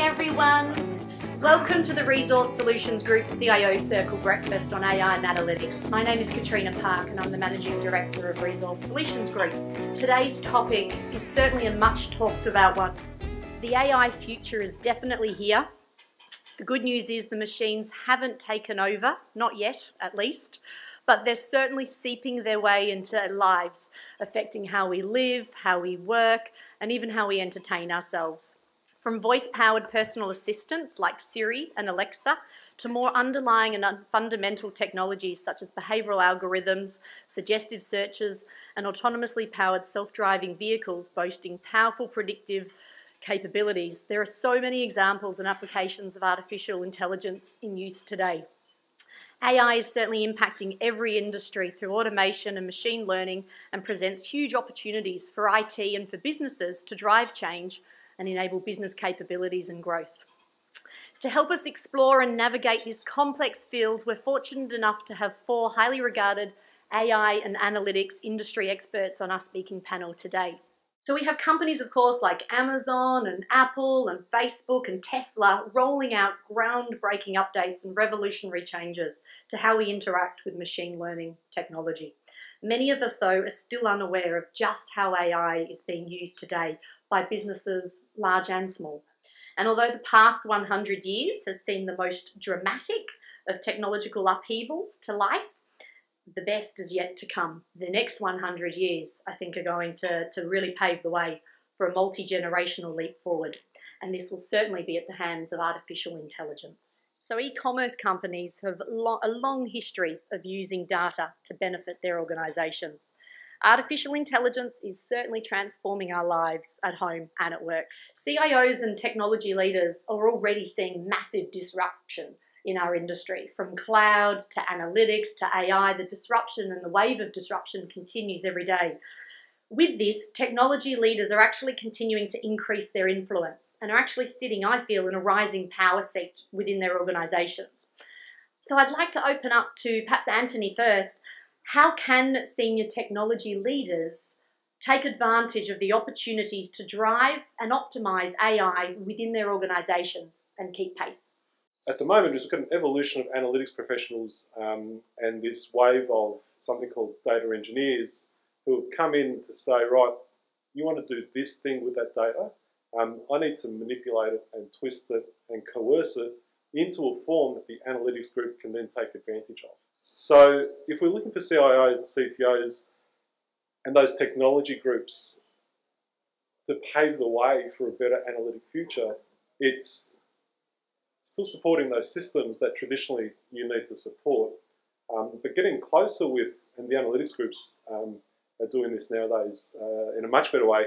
everyone. Welcome to the Resource Solutions Group CIO Circle Breakfast on AI and Analytics. My name is Katrina Park and I'm the Managing Director of Resource Solutions Group. Today's topic is certainly a much talked about one. The AI future is definitely here. The good news is the machines haven't taken over, not yet at least, but they're certainly seeping their way into our lives, affecting how we live, how we work, and even how we entertain ourselves. From voice-powered personal assistants like Siri and Alexa to more underlying and fundamental technologies such as behavioural algorithms, suggestive searches, and autonomously powered self-driving vehicles boasting powerful predictive capabilities, there are so many examples and applications of artificial intelligence in use today. AI is certainly impacting every industry through automation and machine learning and presents huge opportunities for IT and for businesses to drive change and enable business capabilities and growth. To help us explore and navigate this complex field, we're fortunate enough to have 4 highly regarded AI and analytics industry experts on our speaking panel today. So we have companies, of course, like Amazon and Apple and Facebook and Tesla rolling out groundbreaking updates and revolutionary changes to how we interact with machine learning technology. Many of us, though, are still unaware of just how AI is being used today by businesses large and small. And although the past 100 years has seen the most dramatic of technological upheavals to life, the best is yet to come. The next 100 years, I think, are going to really pave the way for a multi-generational leap forward. And this will certainly be at the hands of artificial intelligence. So e-commerce companies have a long history of using data to benefit their organisations. Artificial intelligence is certainly transforming our lives at home and at work. CIOs and technology leaders are already seeing massive disruption in our industry. From cloud to analytics to AI, the disruption and the wave of disruption continues every day. With this, technology leaders are actually continuing to increase their influence and are actually sitting, I feel, in a rising power seat within their organisations. So I'd like to open up to perhaps Anthony first. How can senior technology leaders take advantage of the opportunities to drive and optimise AI within their organisations and keep pace? At the moment, we've got an evolution of analytics professionals and this wave of something called data engineers who have come in to say, right, you want to do this thing with that data, I need to manipulate it and twist it and coerce it into a form that the analytics group can then take advantage of. So if we're looking for CIOs and CTOs and those technology groups to pave the way for a better analytic future, it's still supporting those systems that traditionally you need to support, but getting closer with, and the analytics groups are doing this nowadays in a much better way.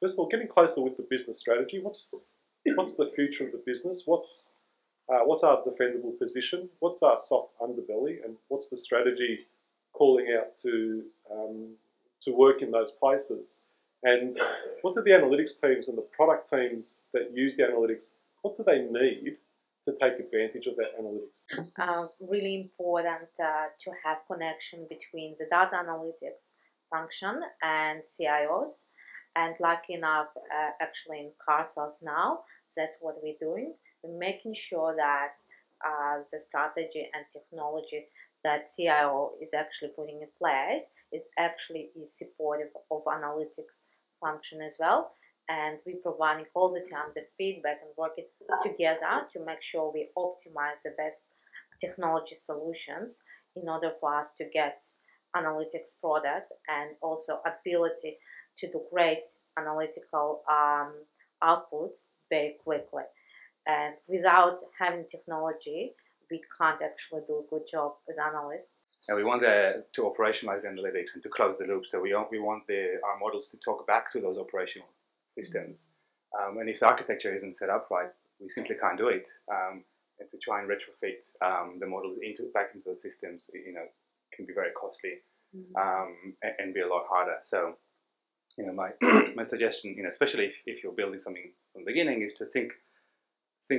First of all, getting closer with the business strategy. What's the future of the business? What's our defendable position? What's our soft underbelly? And what's the strategy calling out to work in those places? And what do the analytics teams and the product teams that use the analytics, what do they need to take advantage of that analytics? Really important to have connection between the data analytics function and CIOs. And lucky enough, actually in car sales now, that's what we're doing. We're making sure that the strategy and technology that CIO is actually putting in place is supportive of analytics function as well. And we're providing all the time the feedback and working together to make sure we optimize the best technology solutions in order for us to get analytics product and also ability to do great analytical outputs very quickly. And without having technology, we can't actually do a good job as analysts. And we want to operationalize analytics and to close the loop. So we want our models to talk back to those operational systems. And if the architecture isn't set up right, we simply can't do it. And to try and retrofit the model back into the systems, can be very costly and be a lot harder. So, my suggestion, especially if you're building something from the beginning, is to think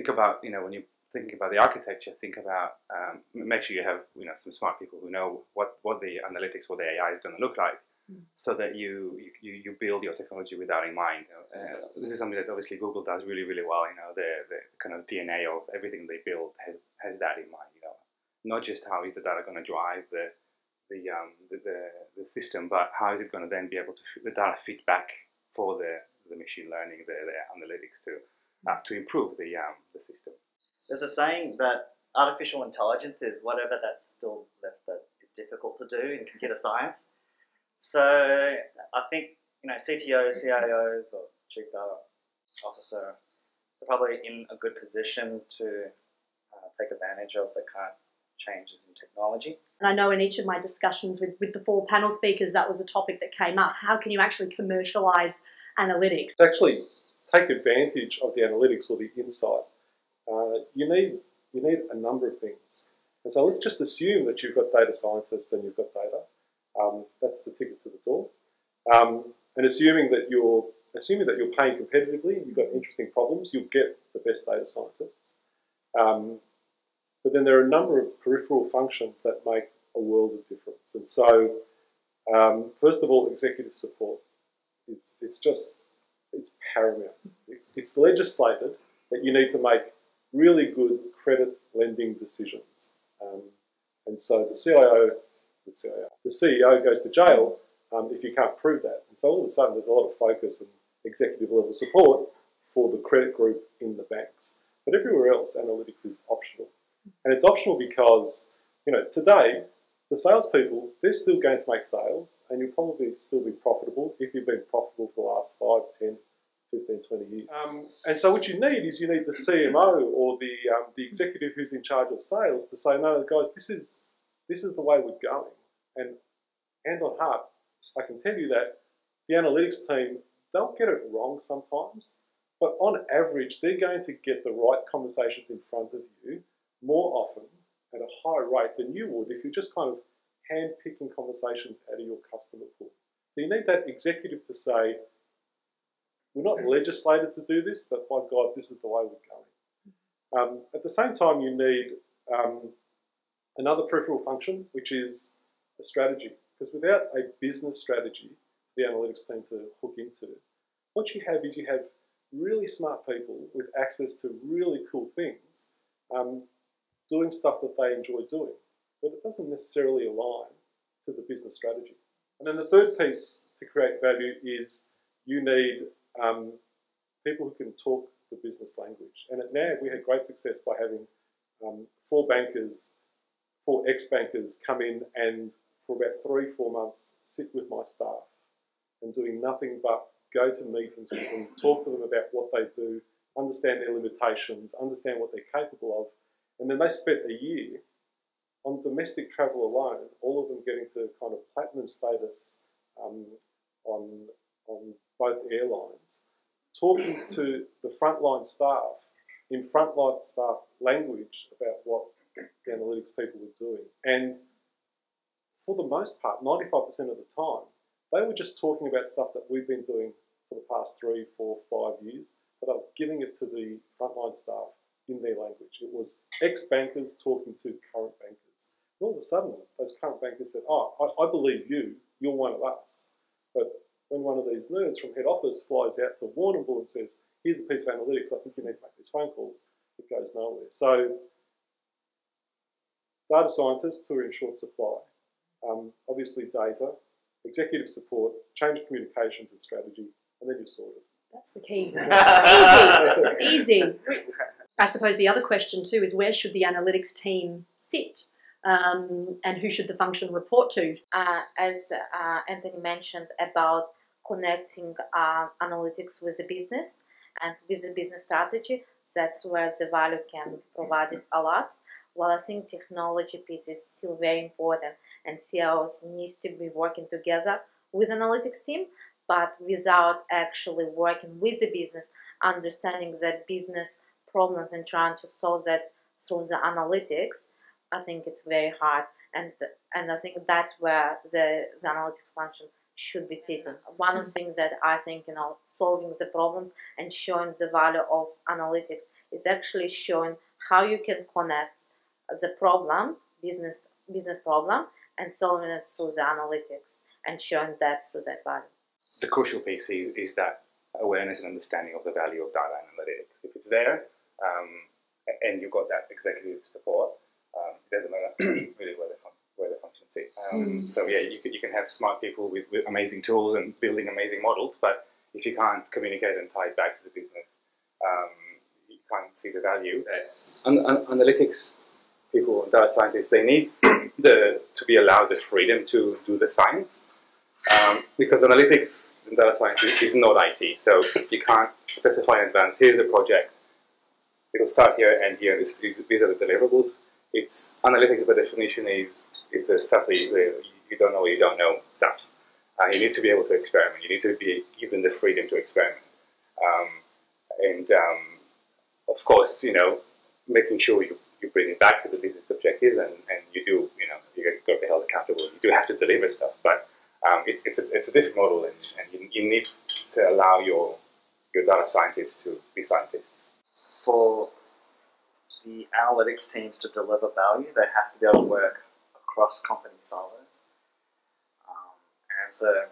about, when you think about the architecture, think about make sure you have some smart people who know what the analytics or the AI is going to look like, so that you build your technology with that in mind. This is something that obviously Google does really, really well. The kind of DNA of everything they build has that in mind. Not just how is the data going to drive the system, but how is it going to then be able to the data fit back for the machine learning, the analytics to improve the system. There's a saying that artificial intelligence is whatever that's still left that is difficult to do in computer science. So I think CTOs, CIOs, or Chief Data Officer are probably in a good position to take advantage of the current changes in technology. And I know in each of my discussions with the 4 panel speakers, that was a topic that came up. How can you actually commercialize analytics? To actually take advantage of the analytics or the insight, you need a number of things. And so let's just assume that you've got data scientists and you've got data. That's the ticket to the door. And assuming that you're paying competitively and you've got interesting problems, you'll get the best data scientists. But then there are a number of peripheral functions that make a world of difference. And so, first of all, executive support it's paramount. It's legislated that you need to make really good credit lending decisions. And so the CEO goes to jail if you can't prove that. And so all of a sudden there's a lot of focus and executive level support for the credit group in the banks. But everywhere else, analytics is optional. And it's optional because, today, the salespeople, they're still going to make sales and you'll probably still be profitable if you've been profitable for the last 5, 10, 15, 20 years. And so what you need is the CMO or the executive who's in charge of sales to say, no, guys, this is the way we're going. And hand on heart, I can tell you that the analytics team, they'll get it wrong sometimes, but on average, they're going to get the right conversations in front of you more often at a higher rate than you would if you're just kind of hand-picking conversations out of your customer pool. So you need that executive to say, we're not legislated to do this, but by God, this is the way we're going. At the same time, you need another peripheral function, which is a strategy. Because without a business strategy for the analytics team to hook into, what you have is you have really smart people with access to really cool things, doing stuff that they enjoy doing, but it doesn't necessarily align to the business strategy. And then the third piece to create value is you need people who can talk the business language. And at NAB, we had great success by having 4 ex-bankers come in and for about 3-4 months sit with my staff and doing nothing but go to meetings with them, talk to them about what they do, understand their limitations, understand what they're capable of. And then they spent a year on domestic travel alone, all of them getting to kind of platinum status on both airlines, talking to the frontline staff in frontline staff language about what the analytics people were doing. And for the most part, 95% of the time, they were just talking about stuff that we've been doing for the past 3, 4, 5 years, but they were giving it to the frontline staff in their language. It was ex-bankers talking to current bankers. And all of a sudden, those current bankers said, oh, I believe you, you're one of us. But when one of these nerds from head office flies out to Warrnambool and says, here's a piece of analytics, I think you need to make these phone calls, it goes nowhere. So data scientists who are in short supply, obviously data, executive support, change of communications and strategy, and then you're sorted. That's the key. Easy. I suppose the other question too is where should the analytics team sit? And who should the function report to? As Anthony mentioned about connecting analytics with the business and with the business strategy, that's where the value can be provided a lot. Well, I think technology piece is still very important, and CIOs need to be working together with analytics team, but without actually working with the business, understanding the business problems and trying to solve that through the analytics. I think it's very hard, and I think that's where the analytics function should be sitting. One of the things that I think, solving the problems and showing the value of analytics is actually showing how you can connect the problem, business problem, and solving it through the analytics. and showing that through that value. The crucial piece is that awareness and understanding of the value of data analytics. If it's there, and you've got that executive support, it doesn't matter really where the function sits. So yeah, you can have smart people with amazing tools and building amazing models, but if you can't communicate and tie it back to the business, you can't see the value. Analytics people, data scientists, they need to be allowed the freedom to do the science, because analytics and data science is not IT, so you can't specify in advance, here's a project, it'll start here and here, these are the deliverables. It's analytics by definition is the stuff that you don't know or you don't know stuff. You need to be able to experiment, you need to be given the freedom to experiment. Of course, making sure you bring it back to the business objectives, and you do, you got to be held accountable. You do have to deliver stuff, but it's a different model, and you need to allow your data scientists to be scientists. For the analytics teams to deliver value, they have to be able to work across company silos. And so,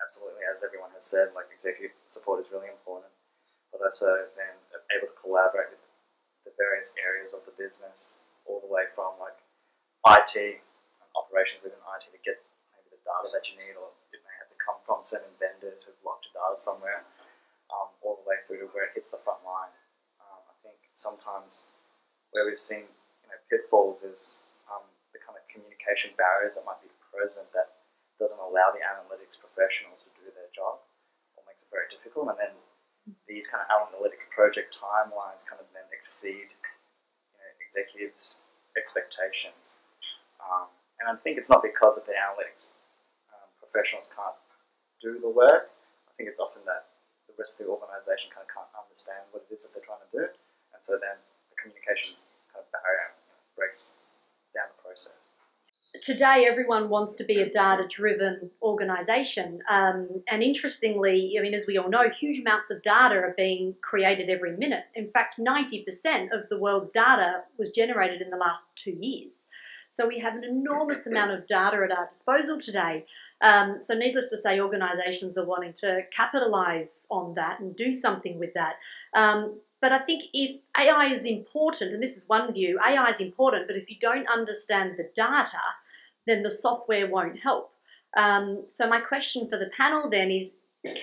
absolutely, as everyone has said, like executive support is really important, but also then able to collaborate with the various areas of the business, all the way from like IT and operations within IT to get maybe the data that you need, or it may have to come from certain vendors who've locked your data somewhere, all the way through to where it hits the front line. I think sometimes where we've seen pitfalls is the kind of communication barriers that might be present that doesn't allow the analytics professionals to do their job, or makes it very difficult, and then these kind of analytics project timelines kind of then exceed executives' expectations. And I think it's not because of the analytics professionals can't do the work. I think it's often that the rest of the organisation kind of can't understand what it is that they're trying to do, and so then the communication kind of barrier breaks down the process. Today, everyone wants to be a data-driven organisation, and interestingly, as we all know, huge amounts of data are being created every minute. In fact, 90% of the world's data was generated in the last 2 years. So we have an enormous amount of data at our disposal today. So needless to say, organisations are wanting to capitalise on that and do something with that. But I think if AI is important, and this is one view, AI is important, but if you don't understand the data, then the software won't help. So my question for the panel then is,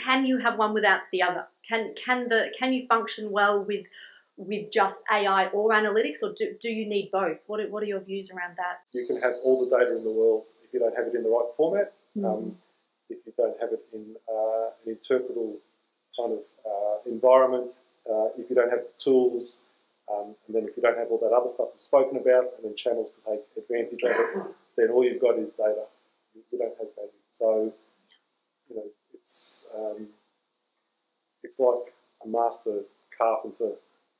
can you have one without the other? Can you function well with just AI or analytics, or do you need both? What are your views around that? You can have all the data in the world if you don't have it in the right format, if you don't have it in an interpretable kind of environment, if you don't have the tools, and then if you don't have all that other stuff we've spoken about, and then channels to take advantage of it, then all you've got is data. You don't have value. So, it's like a master carpenter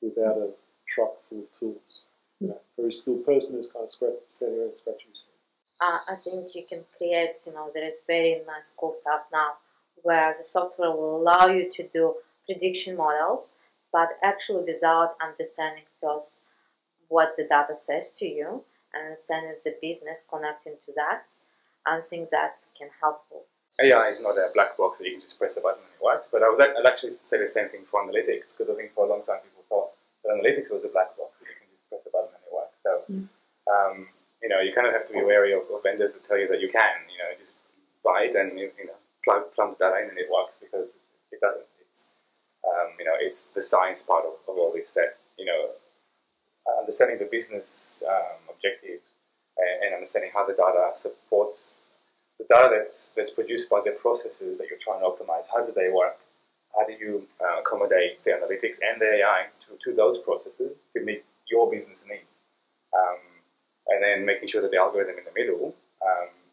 without a truck full of tools. Very skilled person who's kind of standing around scratching his head. I think you can create, there is very nice cool stuff now where the software will allow you to do prediction models, but actually without understanding first what the data says to you and understanding the business connecting to that. I think that can help. AI is not a black box that you can just press a button and it works, but I'd actually say the same thing for analytics, because I think for a long time people thought that analytics was a black box that you can just press a button and it works. So, you kind of have to be wary of vendors that tell you that you can, just buy it and, plumb the data in and it works, because it doesn't. It's the science part of all this that, understanding the business objectives and understanding how the data supports the data that's produced by the processes that you're trying to optimize. How do they work? How do you accommodate the analytics and the AI to those processes to meet your business needs? And then making sure that the algorithm in the middle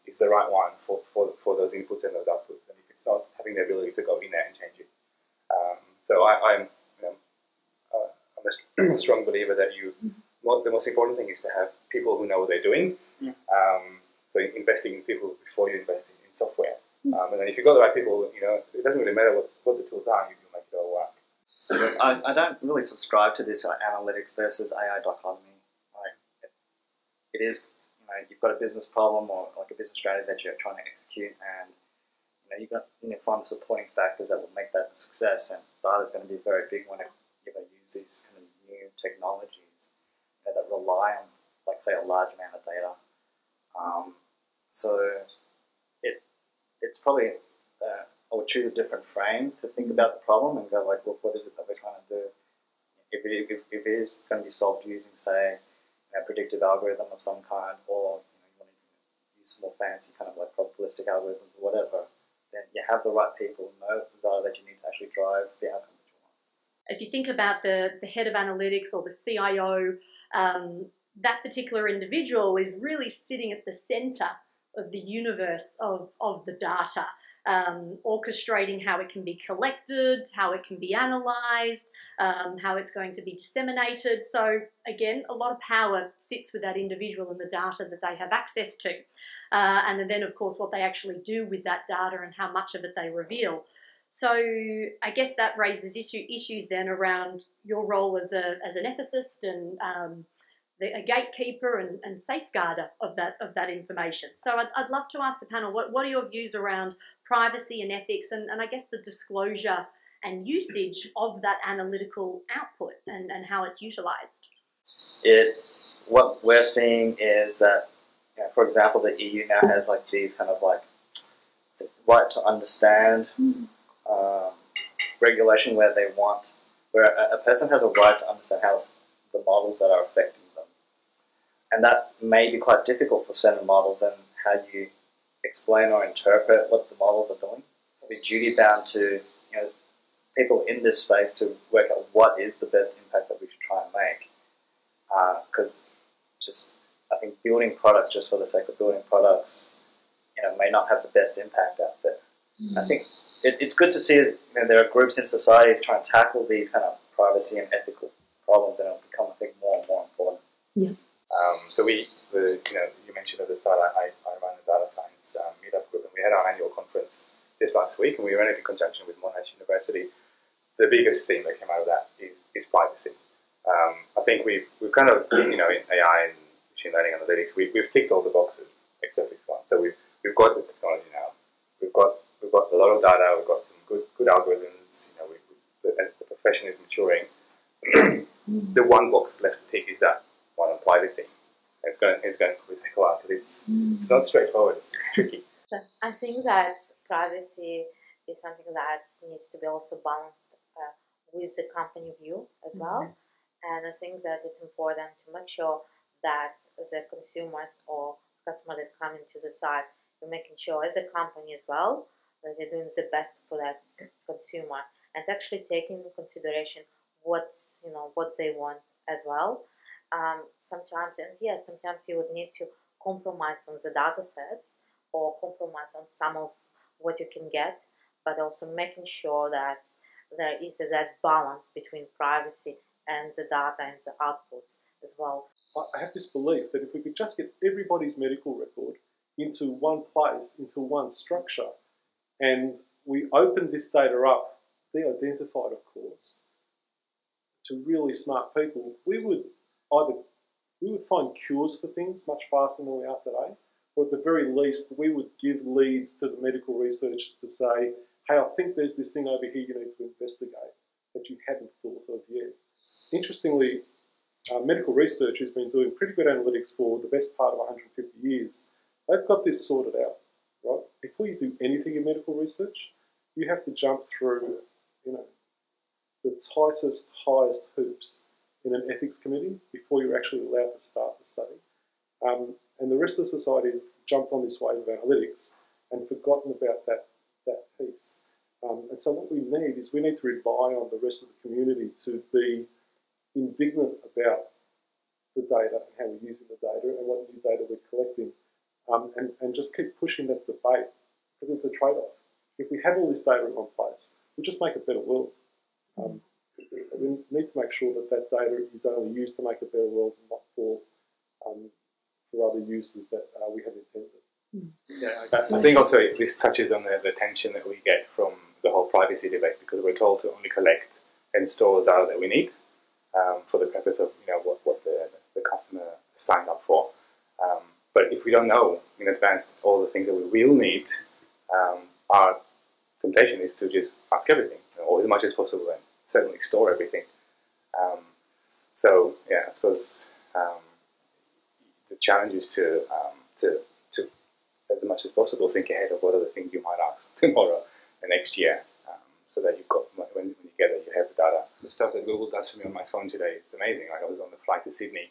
is the right one for those inputs and those outputs. And if it's not, having the ability to go in there and change it. So I'm a strong believer that the most important thing is to have people who know what they're doing. So investing in people before you invest in software. And then if you've got the right people, it doesn't really matter what the tools are, you can make it all work. I don't really subscribe to this analytics versus AI dichotomy. It is, you've got a business problem or like a business strategy that you're trying to execute. execute, and you got find supporting factors that will make that a success. And data is going to be very big when you use these kind of new technologies that rely on, like say, a large amount of data. So it's probably I would choose a different frame to think about the problem and go like, well, what is it that we're trying to do? If it is going to be solved using, say, a predictive algorithm of some kind, or you want to use more fancy kind of like probabilistic algorithms or whatever, then you have the right people know the data that you need to actually drive the outcome that you want. If you think about the head of analytics or the CIO, that particular individual is really sitting at the center of the universe of the data, orchestrating how it can be collected, how it can be analysed, how it's going to be disseminated. So again, a lot of power sits with that individual and the data that they have access to. And then, of course, what they actually do with that data and how much of it they reveal. So I guess that raises issues then around your role as an ethicist and a gatekeeper and safeguarder of that information. So I'd love to ask the panel, what are your views around privacy and ethics and I guess the disclosure and usage of that analytical output and how it's utilised? It's what we're seeing is that, for example, the EU now has like these kind of like right to understand regulation where a person has a right to understand how the models that are affecting them. And that may be quite difficult for certain models and how you explain or interpret what the models are doing. Be duty bound to people in this space to work out what is the best impact that we should try and make. Because I think building products just for the sake of building products, may not have the best impact out there. I think it's good to see there are groups in society to try and tackle these kind of privacy and ethical problems, and it'll become, I think, more and more important. Yeah. So you mentioned at the start, I run a data science meetup group, and we had our annual conference this last week, and we ran it in conjunction with Monash University. The biggest theme that came out of that is privacy. I think we've kind of, in AI and machine learning analytics, we've ticked all the boxes except this one. So we've got the technology now. We've got a lot of data. We've got some good algorithms. The profession is maturing. The one box left to tick is that one on privacy. It's going to take a while because it's not straightforward. It's tricky. So I think that privacy is something that needs to be also balanced with the company view as well. And I think that it's important to make sure that the consumers or customers that come into the site, you're making sure as a company as well that they're doing the best for that consumer and actually taking into consideration what they want as well. Sometimes you would need to compromise on the data sets or compromise on some of what you can get, but also making sure that there is that balance between privacy and the data and the outputs as well. I have this belief that if we could just get everybody's medical record into one place, into one structure, and we open this data up, de-identified of course, to really smart people, we would find cures for things much faster than we are today, or at the very least we would give leads to the medical researchers to say, hey, I think there's this thing over here you need to investigate that you hadn't thought of yet. Interestingly, medical research has been doing pretty good analytics for the best part of 150 years. They've got this sorted out, right? Before you do anything in medical research, you have to jump through, the tightest, highest hoops in an ethics committee before you're actually allowed to start the study. And the rest of the society has jumped on this wave of analytics and forgotten about that piece. And so what we need is we need to rely on the rest of the community to be indignant about the data and how we're using the data and what new data we're collecting, and just keep pushing that debate because it's a trade-off. If we have all this data in one place, we'll just make a better world. We need to make sure that that data is only used to make a better world and not for other uses that we have intended. Yeah, I think also this touches on the tension that we get from the whole privacy debate, because we're told to only collect and store the data that we need for the purpose of what the customer signed up for. But if we don't know in advance all the things that we will need, Our temptation is to just ask everything, or as much as possible, and certainly store everything. So yeah, I suppose the challenge is to as much as possible think ahead of what are the things you might ask tomorrow and next year, so that you've got, when you get there, you have the data. The stuff that Google does for me on my phone today, it's amazing. Like, I was on the flight to Sydney,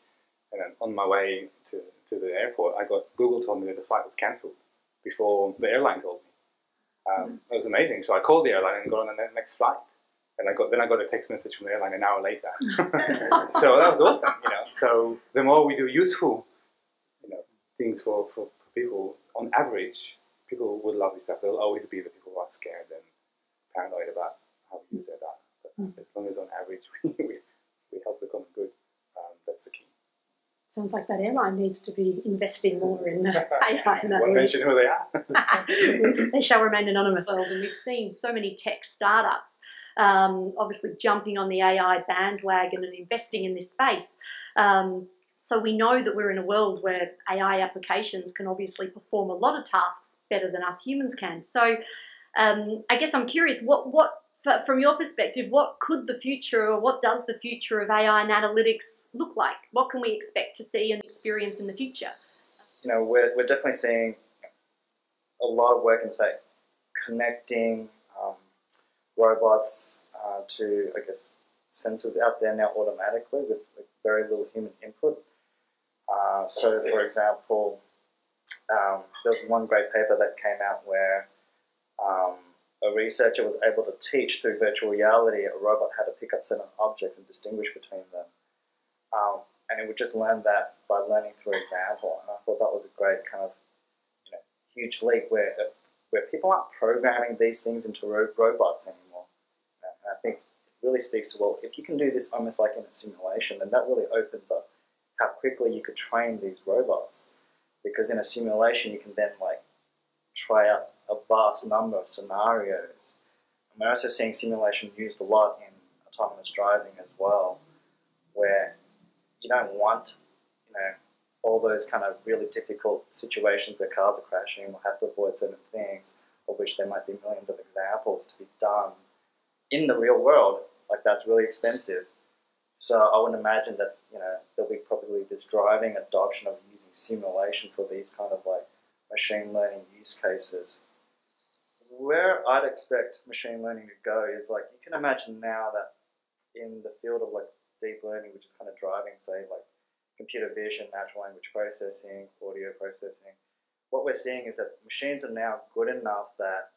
and then on my way to the airport, Google told me that the flight was cancelled before the airline told me. It was amazing. So I called the airline and got on the next flight. And then I got a text message from the airline an hour later. So that was awesome, you know. So the more we do useful, you know, things for people, on average, people would love this stuff. There'll always be the people who are scared and paranoid about how we use their data. But as long as on average we help the common good, that's the key. Sounds like that airline needs to be investing more in AI. Won't mention who they are. They shall remain anonymous. And we've seen so many tech startups obviously jumping on the AI bandwagon and investing in this space. So we know that we're in a world where AI applications can obviously perform a lot of tasks better than us humans can. So I guess I'm curious, from your perspective, what could the future, or what does the future of AI and analytics look like? What can we expect to see and experience in the future? You know, we're definitely seeing a lot of work in, say, connecting robots to, I guess, sensors out there now automatically with very little human input. So, for example, there was one great paper that came out where a researcher was able to teach through virtual reality a robot how to pick up certain objects and distinguish between them. And it would just learn that by learning through example. And I thought that was a great kind of, you know, huge leap where people aren't programming these things into robots anymore. And I think it really speaks to, well, if you can do this almost like in a simulation, then that really opens up how quickly you could train these robots. Because in a simulation, you can then like try out a vast number of scenarios. And we're also seeing simulation used a lot in autonomous driving as well, where you don't want, you know, all those kind of really difficult situations where cars are crashing or have to avoid certain things, of which there might be millions of examples to be done in the real world. Like, that's really expensive. So I would imagine that, you know, there'll be probably this driving adoption of using simulation for these kind of like machine learning use cases. Where I'd expect machine learning to go is, like, you can imagine now that in the field of like deep learning, which is kind of driving, say, like computer vision, natural language processing, audio processing, what we're seeing is that machines are now good enough that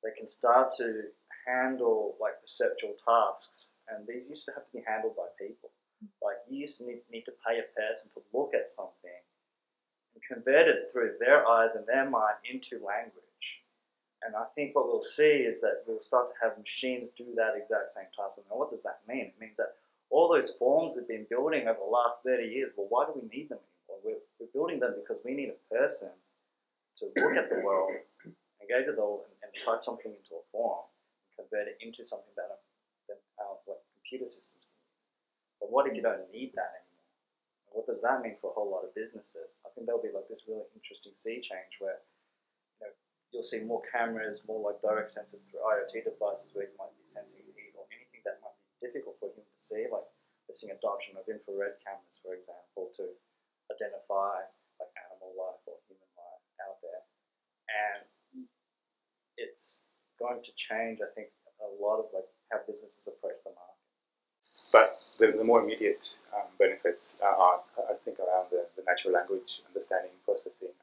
they can start to handle like perceptual tasks. And these used to have to be handled by people. Like, you used to need to pay a person to look at something and convert it through their eyes and their mind into language. And I think what we'll see is that we'll start to have machines do that exact same task. And what does that mean? It means that all those forms we've been building over the last 30 years, well, why do we need them anymore? We're building them because we need a person to look at the world and go to the world and type something into a form and convert it into something that what computer systems can use. But what if you don't need that anymore? And what does that mean for a whole lot of businesses? I think there'll be like this really interesting sea change where, you know, you'll see more cameras, more like direct sensors through IoT devices where you might be sensing heat or anything that might be difficult for a human to see. Like, we're seeing adoption of infrared cameras, for example, to identify like animal life or human life out there. And it's going to change, I think, a lot of like how businesses approach the market. But the more immediate benefits are, I think, around the natural language understanding, processing,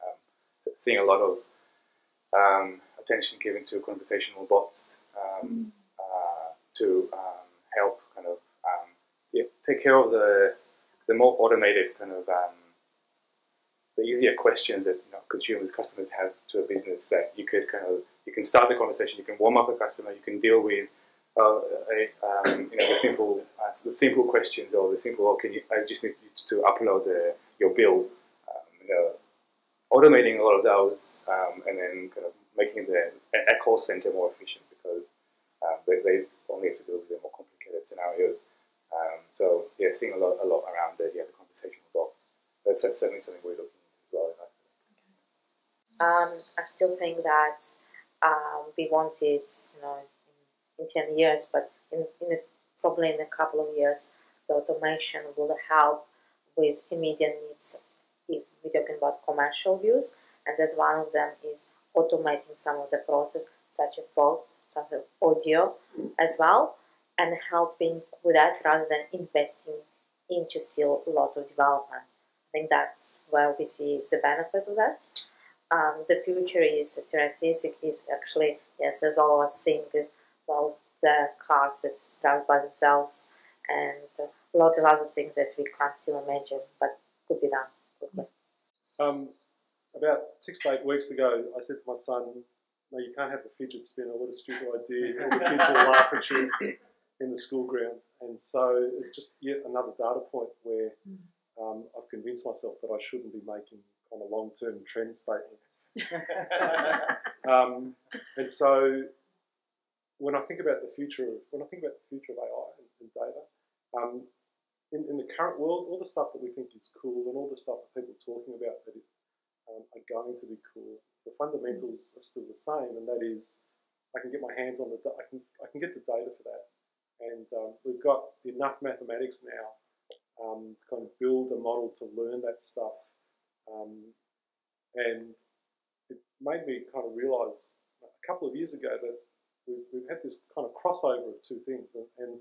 seeing a lot of attention given to conversational bots to help kind of take care of the more automated kind of the easier questions that, you know, consumers, customers have to a business, that you can start the conversation, you can warm up a customer, you can deal with you know, the simple questions, or the simple, okay, I just need you to upload your bill, you know, automating a lot of those, and then kind of making a call center more efficient, because they only have to deal with the more complicated scenarios. So yeah, seeing a lot around the conversational box. That's certainly something we're looking into as well. I still think that We want it, in 10 years, but probably in a couple of years, the automation will help with immediate needs if we're talking about commercial use, and that one of them is automating some of the process, such as both, such as audio as well, and helping with that rather than investing into still lots of development. I think that's where we see the benefit of that. The future is characteristic is actually, yes, as all of us think, well, the cars that drive by themselves and lots of other things that we can't still imagine, but could be done quickly. About 6 to 8 weeks ago, I said to my son, "No, you can't have the fidget spinner. What a stupid idea. All the kids will laugh at you in the school ground." And so it's just yet another data point where I've convinced myself that I shouldn't be making kind of long-term trend statements. And so when I think about the future of AI and data, in the current world, all the stuff that we think is cool and all the stuff that people are talking about that are going to be cool, the fundamentals are still the same, and that is I can get my hands on I can get the data for that, and we've got enough mathematics now to kind of build a model to learn that stuff, and it made me kind of realise a couple of years ago that we've had this kind of crossover of two things, and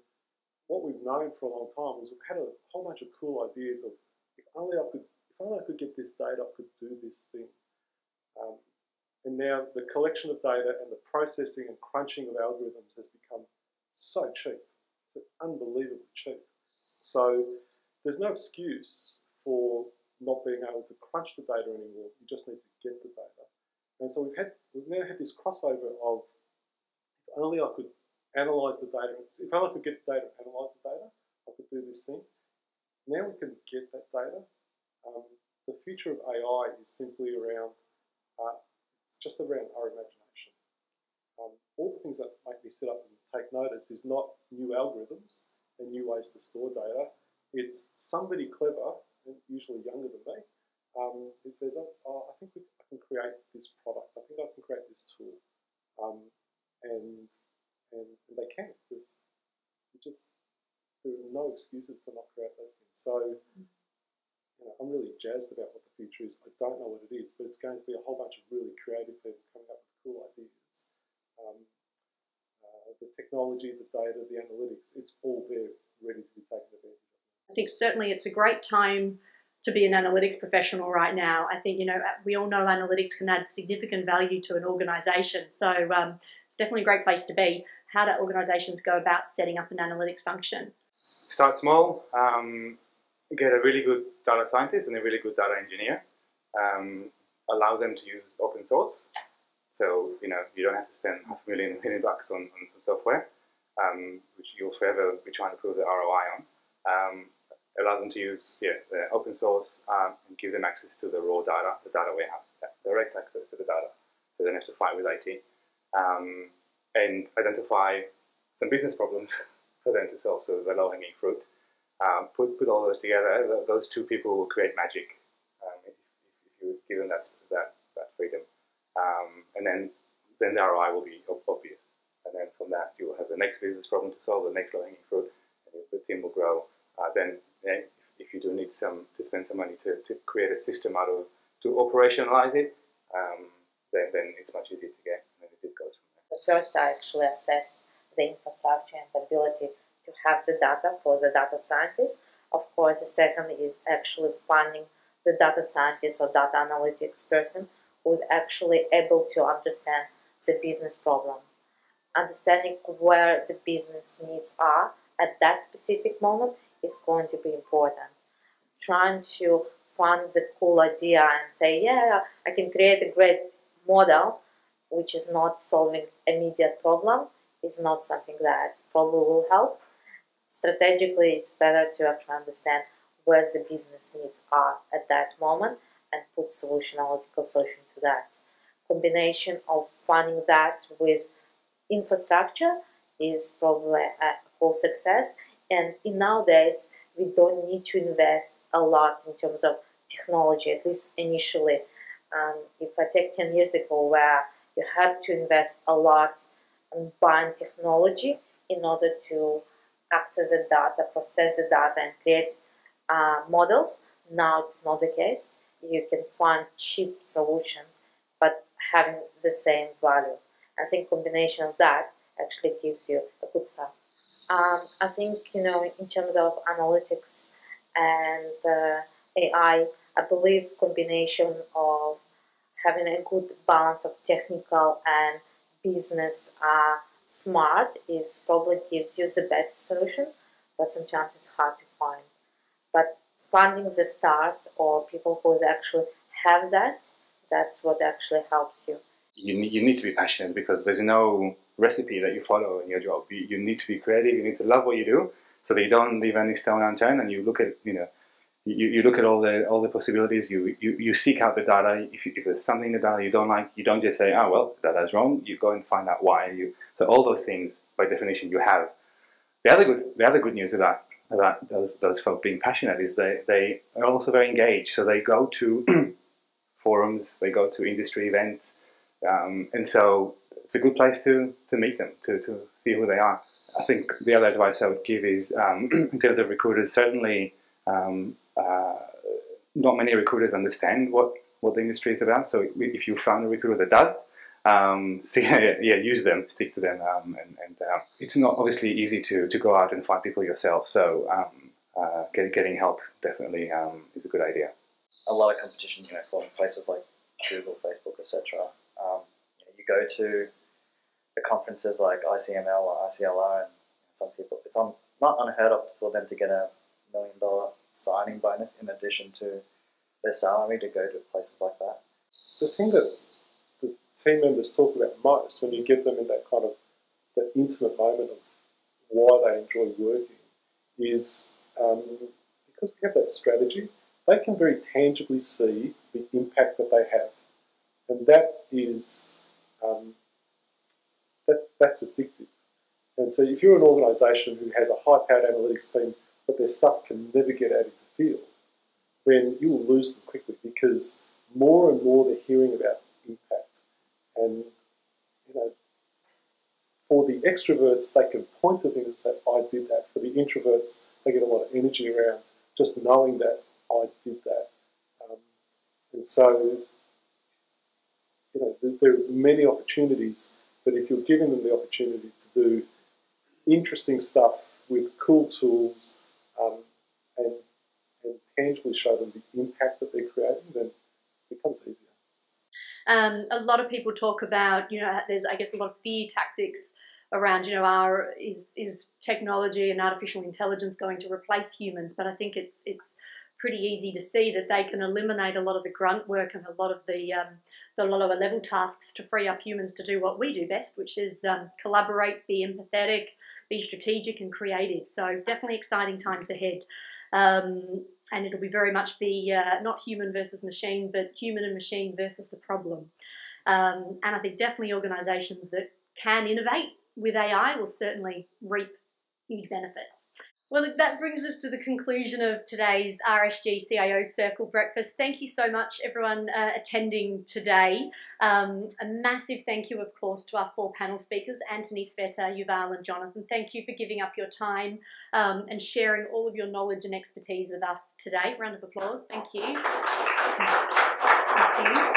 what we've known for a long time is we've had a whole bunch of cool ideas of if only I could get this data, I could do this thing. And now the collection of data and the processing and crunching of algorithms has become so cheap. It's unbelievably cheap. So there's no excuse for not being able to crunch the data anymore. You just need to get the data. And so we've now had this crossover of if only I could analyze the data. If only I could get the data, analyze the data, I could do this thing. Now we can get that data. The future of AI is simply around, it's just around our imagination. All the things that make me sit up and take notice is not new algorithms and new ways to store data. It's somebody clever, usually younger than me, who says, "Oh, I think I can create this product. I think I can create this tool," and they can, because there are no excuses to not create those things. So I'm really jazzed about what the future is. I don't know what it is, but it's going to be a whole bunch of really creative people coming up with cool ideas. The technology, the data, the analytics, it's all there ready to be taken advantage of. I think certainly it's a great time to be an analytics professional right now. I think, we all know analytics can add significant value to an organisation. So it's definitely a great place to be. How do organisations go about setting up an analytics function? Start small. Get a really good data scientist and a really good data engineer. Allow them to use open source. So, you don't have to spend $500,000 $1 million on some software, which you'll forever be trying to prove the ROI on. Allow them to use the open source and give them access to the raw data, the data warehouse, direct access to the data, so they don't have to fight with IT. And identify some business problems for them to solve, so the low-hanging fruit. Put all those together. Those two people will create magic if you give them that freedom. And then the ROI will be obvious. And then from that, you will have the next business problem to solve, the next low-hanging fruit, and the team will grow. Then, if you do need to spend some money to create a system to operationalize it, then it's much easier to get, and then it goes from there. First, I actually assessed the infrastructure and the ability to have the data for the data scientist. Of course, the second is actually finding the data scientist or data analytics person who is actually able to understand the business problem. Understanding where the business needs are at that specific moment is going to be important. Trying to find the cool idea and say, yeah, I can create a great model which is not solving immediate problem is not something that probably will help. Strategically, it's better to actually understand where the business needs are at that moment and put analytical solution to that. Combination of finding that with infrastructure is probably a whole success. And nowadays, we don't need to invest a lot in terms of technology, at least initially. If I take 10 years ago, where You had to invest a lot in buying technology in order to access the data, process the data, and create models. Now it's not the case. You can find cheap solutions, but having the same value. I think combination of that actually gives you a good start. I think, in terms of analytics and AI, I believe combination of having a good balance of technical and business smart is probably gives you the best solution, but sometimes it's hard to find. But finding the stars or people who actually have that, that's what actually helps you. You need to be passionate, because there's no recipe that you follow in your job. You need to be creative. You need to love what you do, so that you don't leave any stone unturned, and you look at you look at all the possibilities. You seek out the data. If there's something in the data you don't like, you don't just say, oh well, the data's wrong. You go and find out why. So all those things, by definition, you have. The other good news about those folk being passionate is they are also very engaged. So they go to forums, they go to industry events, and so it's a good place to meet them, to see who they are. I think the other advice I would give is, in terms of recruiters, certainly not many recruiters understand what the industry is about. So if you found a recruiter that does, use them, stick to them, and it's not obviously easy to go out and find people yourself. So getting help definitely is a good idea. A lot of competition, from places like Google, Facebook, etc. You go to the conferences like ICML or ICLR, and some people, it's not unheard of for them to get $1 million signing bonus in addition to their salary to go to places like that. The thing that the team members talk about most when you get them in that kind of that intimate moment of why they enjoy working is because we have that strategy, they can very tangibly see the impact that they have, and that is that's addictive. And so if you're an organisation who has a high-powered analytics team but their stuff can never get out into the field, then you will lose them quickly, because more and more they're hearing about impact. And for the extroverts, they can point to things and say, I did that. For the introverts, they get a lot of energy around just knowing that I did that. And so, there are many opportunities, but if you're giving them the opportunity to do interesting stuff with cool tools and tangibly show them the impact that they're creating, then it becomes easier. A lot of people talk about, there's, I guess, a lot of fear tactics around, is technology and artificial intelligence going to replace humans? But I think it's pretty easy to see that they can eliminate a lot of the grunt work and a lot of the lower level tasks to free up humans to do what we do best, which is collaborate, be empathetic, be strategic and creative. So definitely exciting times ahead. And it'll be very much be not human versus machine, but human and machine versus the problem. And I think definitely organisations that can innovate with AI will certainly reap huge benefits. Well, look, that brings us to the conclusion of today's RSG CIO Circle Breakfast. Thank you so much, everyone attending today. A massive thank you, of course, to our 4 panel speakers, Anthony, Sveta, Yuval and Jonathan. Thank you for giving up your time and sharing all of your knowledge and expertise with us today. Round of applause. Thank you. Thank you.